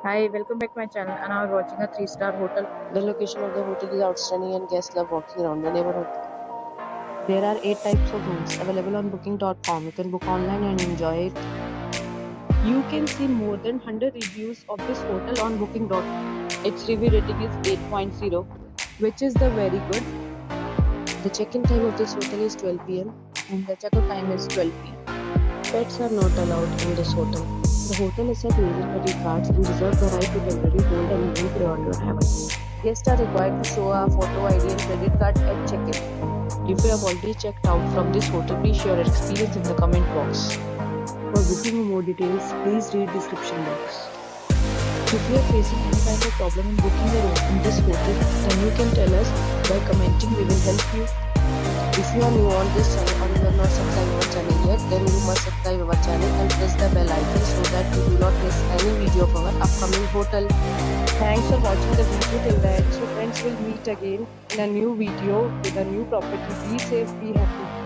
Hi, welcome back to my channel and I'm watching a 3-star hotel. The location of the hotel is outstanding and guests love walking around the neighborhood. There are 8 types of rooms available on booking.com. You can book online and enjoy it. You can see more than 100 reviews of this hotel on booking.com. Its review rating is 8.0, which is the very good. The check-in time of this hotel is 12 p.m. and the check-out time is 12 p.m. Pets are not allowed in this hotel. The hotel accepts major credit cards and reserves the right to temporarily hold an event prior to arrival. Guests are required to show a photo ID and credit card at check-in. If you have already checked out from this hotel, please share your experience in the comment box. For booking or more details, please read description box. If you are facing any kind of problem in booking a room in this hotel, then you can tell us by commenting. We will help you. If you are new on this channel or you have not subscribed our channel yet, then you must subscribe our channel and press the bell icon so that you do not miss any video of our upcoming hotel. Thanks for watching the video till the end. So friends, will meet again in a new video with a new property. Be safe, be happy.